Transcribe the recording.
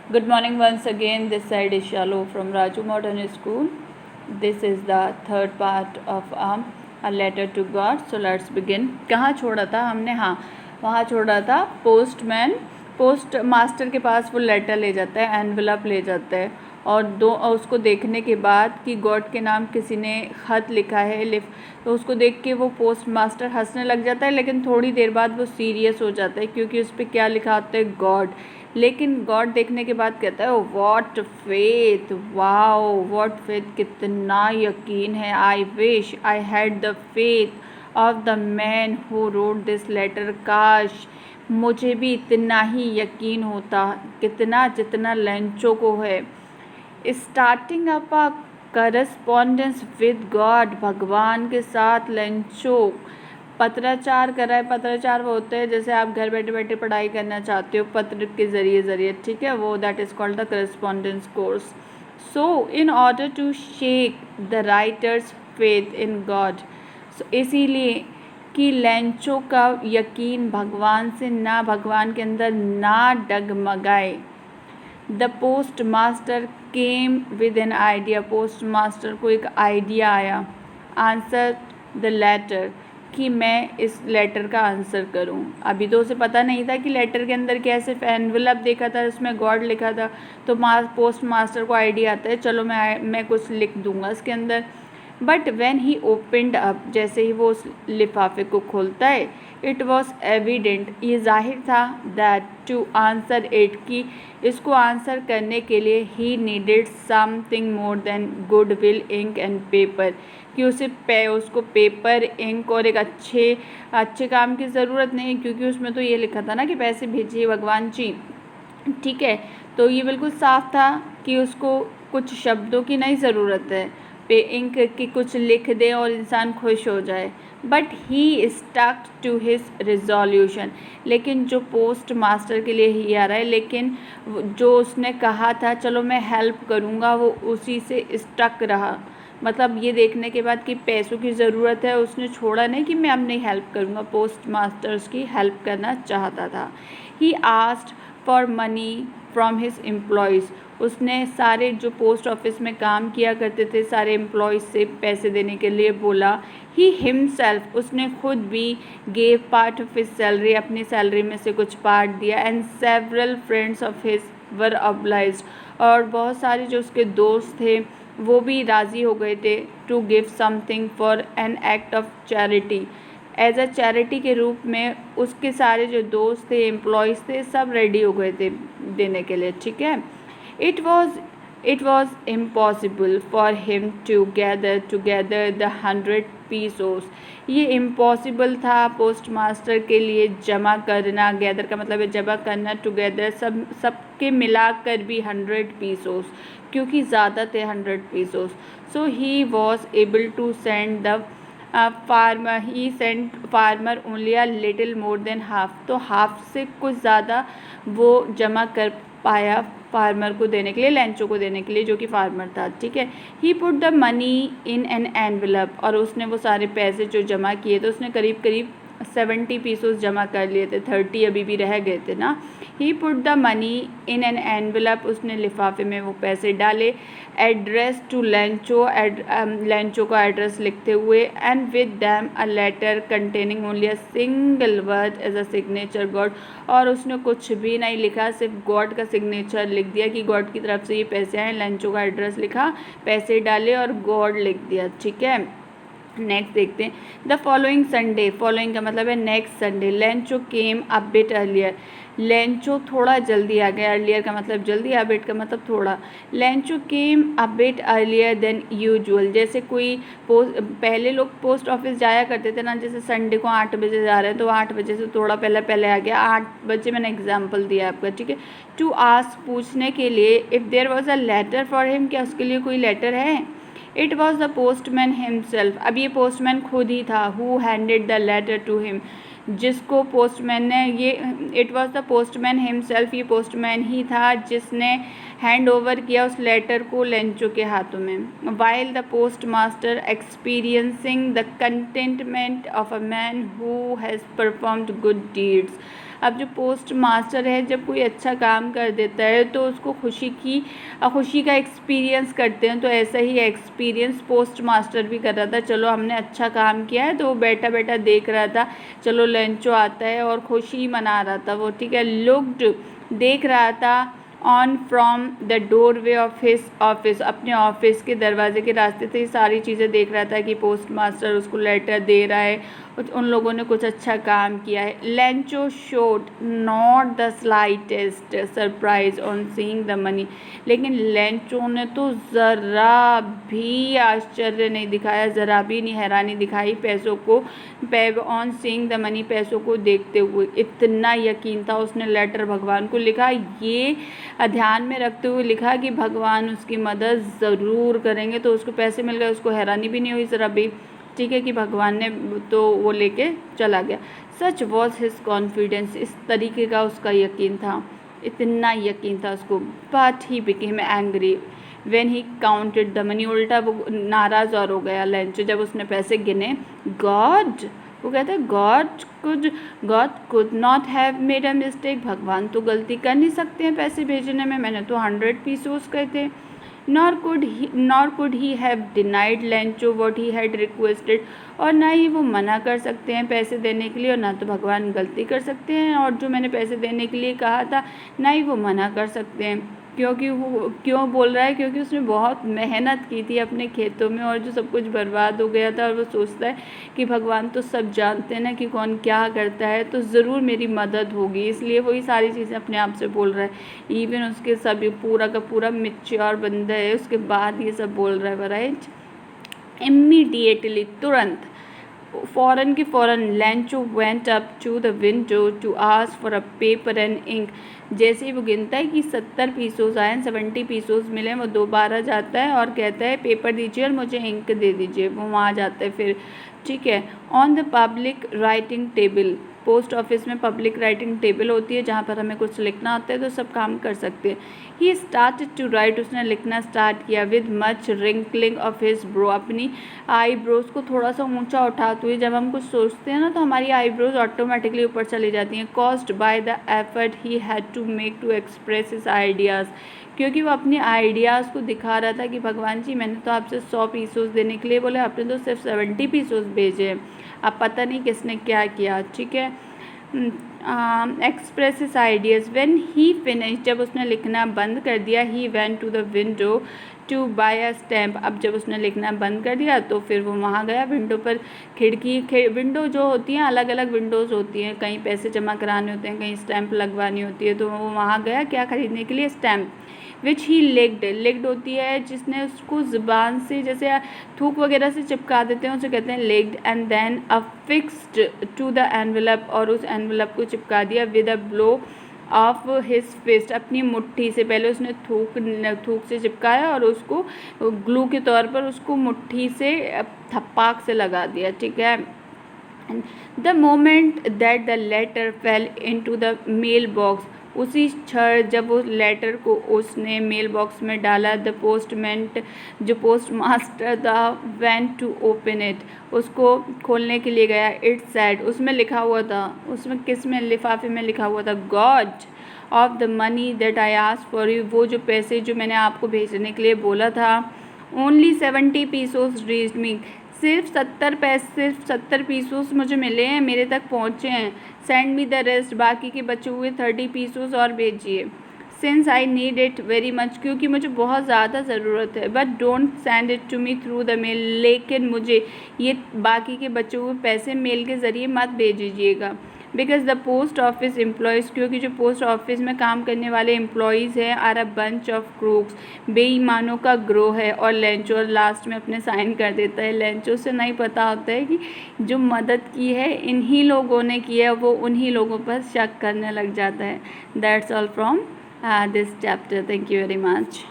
Good morning once again. This side is Shalo from Raju Modern School. This is the third part of a letter to God. So let's begin. कहाँ छोड़ा था हमने? हाँ, वहाँ छोड़ा था post master के पास वो लेटर ले जाता है, एनवेलप ले जाता है और उसको देखने के बाद कि गॉड के नाम किसी ने ख़त लिखा है तो उसको देख के वो पोस्ट मास्टर हंसने लग जाता है, लेकिन थोड़ी देर बाद वो सीरियस हो जाता है क्योंकि उस पर क्या लिखा होता है, गॉड। लेकिन गॉड देखने के बाद कहता है what faith, wow what faith, कितना यकीन है। I wish I had the faith of the man who wrote this letter. काश मुझे भी इतना ही यकीन होता, कितना जितना लेंचो को है। Starting up a correspondence with God, भगवान के साथ लेंचो पत्राचार कर रहा है। पत्राचार वो होते हैं जैसे आप घर बैठे बैठे पढ़ाई करना चाहते हो पत्र के ज़रिए, ठीक है, वो that is called the correspondence course. So in order to shake the writer's faith in God, इसीलिए कि लेंचो का यकीन भगवान से ना, भगवान के अंदर ना डगमगाए। The postmaster came with an idea, postmaster को एक आइडिया आया। आंसर द लेटर, कि मैं इस लेटर का आंसर करूं। अभी तो उसे पता नहीं था कि लेटर के अंदर क्या, सिर्फ एनवेलप देखा था, उसमें गॉड लिखा था। तो पोस्ट मास्टर को आइडिया आता है, चलो मैं कुछ लिख दूंगा इसके अंदर। But when he opened up, जैसे ही वो उस लिफाफे को खोलता है, इट वॉज एविडेंट, ये जाहिर था, दैट टू आंसर इट, कि इसको आंसर करने के लिए he needed something more than good will, ink and paper, कि उसको पेपर, इंक और एक अच्छे काम की ज़रूरत नहीं, क्योंकि उसमें तो ये लिखा था ना कि पैसे भेजिए भगवान जी, ठीक है। तो ये बिल्कुल साफ था कि उसको कुछ शब्दों की नहीं ज़रूरत है, इंक की कुछ लिख दे और इंसान खुश हो जाए। But he stuck to his resolution, लेकिन जो पोस्ट मास्टर के लिए ही आ रहा है, लेकिन जो उसने कहा था चलो मैं हेल्प करूँगा, वो उसी से स्टक रहा। मतलब ये देखने के बाद कि पैसों की ज़रूरत है, उसने छोड़ा नहीं कि मैं अब नहीं हेल्प करूँगा, पोस्ट मास्टर्स की हेल्प करना चाहता था। He asked for money from his employees, उसने सारे जो पोस्ट ऑफिस में काम किया करते थे सारे एम्प्लॉयज़ से पैसे देने के लिए बोला। ही हिमसेल्फ, उसने खुद भी gave part of his salary, अपनी सैलरी में से कुछ पार्ट दिया। And several friends of his were obliged, और बहुत सारे जो उसके दोस्त थे वो भी राज़ी हो गए थे to give something for an act of charity, as a charity के रूप में। उसके सारे जो दोस्त थे, एम्प्लॉयज़ थे, सब रेडी हो गए थे देने के लिए, ठीक है। It was impossible for him to gather together the 100 pesos, ये इम्पॉसिबल था पोस्ट मास्टर के लिए जमा करना, गैदर का मतलब है जमा करना, टुगेदर सबके मिलाकर भी 100 पीसोस, क्योंकि ज़्यादा थे 100 pesos. So he was able to send the farmer, he sent farmer only a little more than half, तो हाफ से कुछ ज़्यादा वो जमा कर पाया फार्मर को देने के लिए, लेंचो को देने के लिए, जो कि फार्मर था, ठीक है। He put the money in an envelope, और उसने वो सारे पैसे जो जमा किए थे, उसने करीब करीब 70 पीसोस जमा कर लिए थे, 30 अभी भी रह गए थे ना। He put the money in an envelope, उसने लिफाफे में वो पैसे डाले। एड्रेस टू लेंचो, लेंचो का एड्रेस लिखते हुए। And with them a letter containing only a single word as a signature God, और उसने कुछ भी नहीं लिखा, सिर्फ गॉड का सिग्नेचर लिख दिया कि गॉड की तरफ से ये पैसे आए। लेंचो का एड्रेस लिखा, पैसे डाले और गॉड लिख दिया, ठीक है। नेक्स्ट देखते हैं, द फॉलोइंग संडे, फॉलोइंग का मतलब है next Sunday, Lencho came a bit earlier, Lencho थोड़ा जल्दी आ गया, अर्लियर का मतलब जल्दी, अ बिट का मतलब थोड़ा। Lencho came a bit earlier than usual, जैसे कोई पहले लोग पोस्ट ऑफिस जाया करते थे ना, जैसे संडे को 8 बजे जा रहे हैं तो 8 बजे से थोड़ा पहले पहले आ गया, 8 बजे मैंने एग्जाम्पल दिया आपका, ठीक है। टू आस्क, पूछने के लिए, if there was a letter for him, क्या उसके लिए कोई लेटर है। It was the postman himself, अब ये पोस्टमैन खुद ही था, who handed the letter to him, जिसको पोस्टमैन ने ये, it was the postman himself, ये पोस्टमैन ही था जिसने हैंड ओवर किया उस लेटर को लेंचो के हाथों में। While the post master experiencing the containment of a man who has performed good deeds, अब जो पोस्ट मास्टर है जब कोई अच्छा काम कर देता है तो उसको खुशी का एक्सपीरियंस करते हैं, तो ऐसा ही एक्सपीरियंस पोस्ट मास्टर भी कर रहा था। चलो हमने अच्छा काम किया है, तो वो बैठा बैठा देख रहा था, चलो लेंचो आता है और खुशी मना रहा था वो, ठीक है। लुक्ड देख रहा था on from the doorway of his office, अपने ऑफिस के दरवाजे के रास्ते से सारी चीज़ें देख रहा था कि पोस्ट मास्टर उसको लेटर दे रहा है, उन लोगों ने कुछ अच्छा काम किया है। Lencho showed not the slightest surprise on seeing the money, लेकिन लेंचो ने तो ज़रा भी आश्चर्य नहीं दिखाया, ज़रा भी नहीं हैरानी दिखाई पैसों को ऑन सीइंग द मनी, पैसों को देखते हुए। इतना यकीन था उसने लेटर भगवान को लिखा, ये ध्यान में रखते हुए लिखा कि भगवान उसकी मदद ज़रूर करेंगे, तो उसको पैसे मिल गए, उसको हैरानी भी नहीं हुई ज़रा भी, ठीक है, कि भगवान ने तो वो लेके चला गया। सच वॉज हिज कॉन्फिडेंस, इस तरीके का उसका यकीन था, इतना यकीन था उसको। But he became angry when he counted the money, उल्टा वो नाराज़ और हो गया लेंचो जब उसने पैसे गिने। गॉड, वो कहता है God could not have made a mistake, भगवान तो गलती कर नहीं सकते हैं पैसे भेजने में, मैंने तो 100 पीसोस कहे थे। Nor could he have denied Lencho what he had requested, और ना ही वो मना कर सकते हैं पैसे देने के लिए, और ना तो भगवान गलती कर सकते हैं, और जो मैंने पैसे देने के लिए कहा था ना ही वो मना कर सकते हैं। क्योंकि वो क्यों बोल रहा है, क्योंकि उसने बहुत मेहनत की थी अपने खेतों में और जो सब कुछ बर्बाद हो गया था, और वो सोचता है कि भगवान तो सब जानते हैं ना कि कौन क्या करता है, तो ज़रूर मेरी मदद होगी, इसलिए वही सारी चीज़ें अपने आप से बोल रहा है। इवन उसके सभी पूरा का पूरा मैच्योर बंदा है, उसके बाद ये सब बोल रहा है, राइट। इमीडिएटली, तुरंत, फ़ौरन के फ़ौरन Lencho went up to the window to ask for a paper and ink, जैसे ही वो गिनता है कि 70 पीसोस आए, 70 पीसोस मिले, वो दोबारा जाता है और कहता है पेपर दीजिए और मुझे इंक दे दीजिए, वो वहाँ जाता है फिर, ठीक है। On the public writing table, post office में पब्लिक राइटिंग टेबल होती है जहाँ पर हमें कुछ लिखना होता है तो सब काम कर सकते हैं। ही स्टार्टेड टू राइट, उसने लिखना स्टार्ट किया। With much wrinkling of his bro, अपनी आईब्रोज को थोड़ा सा ऊंचा उठाते हुए, जब हम कुछ सोचते हैं ना तो हमारी आईब्रोज ऑटोमेटिकली ऊपर चली जाती हैं। Caused by the effort he had to make to express his ideas, क्योंकि वो अपने आइडियाज़ को दिखा रहा था कि भगवान जी मैंने तो आपसे 100 पीसोस देने के लिए बोले, आपने तो सिर्फ 70 पीसोस भेजे, अब पता नहीं किसने क्या किया, ठीक है। Express his ideas when he finish, जब उसने लिखना बंद कर दिया। He went to the window to buy a stamp, अब जब उसने लिखना बंद कर दिया तो फिर वो वहाँ गया विंडो पर। विंडो जो होती हैं अलग अलग विंडोज़ होती हैं, कहीं पैसे जमा कराने होते हैं, कहीं स्टैम्प लगवानी होती है, तो वो वहाँ गया क्या खरीदने के लिए, स्टैम्प। विच ही लेग्ड होती है जिसने उसको ज़ुबान से जैसे थूक वगैरह से चिपका देते हैं, उसे कहते हैं लेग्ड। And then affixed to the envelope, और उस एनवेलप को चिपका दिया with a blow of his fist, अपनी मुट्ठी से। पहले उसने थूक से चिपकाया और उसको ग्लू के तौर पर उसको मुट्ठी से थप्पाक से लगा दिया, ठीक है। The moment that the letter fell into the mail box, उसी क्षण जब उस लेटर को उसने मेल बॉक्स में डाला, द पोस्टमैन, जो पोस्ट मास्टर था, वेंट टू ओपन इट, उसको खोलने के लिए गया। इट सेड, उसमें लिखा हुआ था, उसमें किस में, लिफाफे में लिखा हुआ था, God of the money that I asked for you, वो जो पैसे जो मैंने आपको भेजने के लिए बोला था। ओनली 70 पीसोस रीच्ड मी, सिर्फ 70 पीसोस मुझे मिले हैं, मेरे तक पहुँचे हैं। सेंड मी द रेस्ट, बाकी के बचे हुए 30 पीसोस और भेजिए। Since I need it very much, क्योंकि मुझे बहुत ज़्यादा ज़रूरत है। But don't send it to me through the mail, लेकिन मुझे ये बाकी के बचे हुए पैसे मेल के ज़रिए मत भेज दीजिएगा। Because the post office employees, क्योंकि जो पोस्ट ऑफिस में काम करने वाले एम्प्लॉयज़ हैं, are a bunch of crooks, बेईमानों का ग्रोह है। और लेंचो लास्ट में अपने साइन कर देता है। लेंचो से नहीं पता होता है कि जो मदद की है इन्हीं लोगों ने की है, वो उन्हीं लोगों पर शक करने लग जाता है। That's all from this chapter. Thank you very much.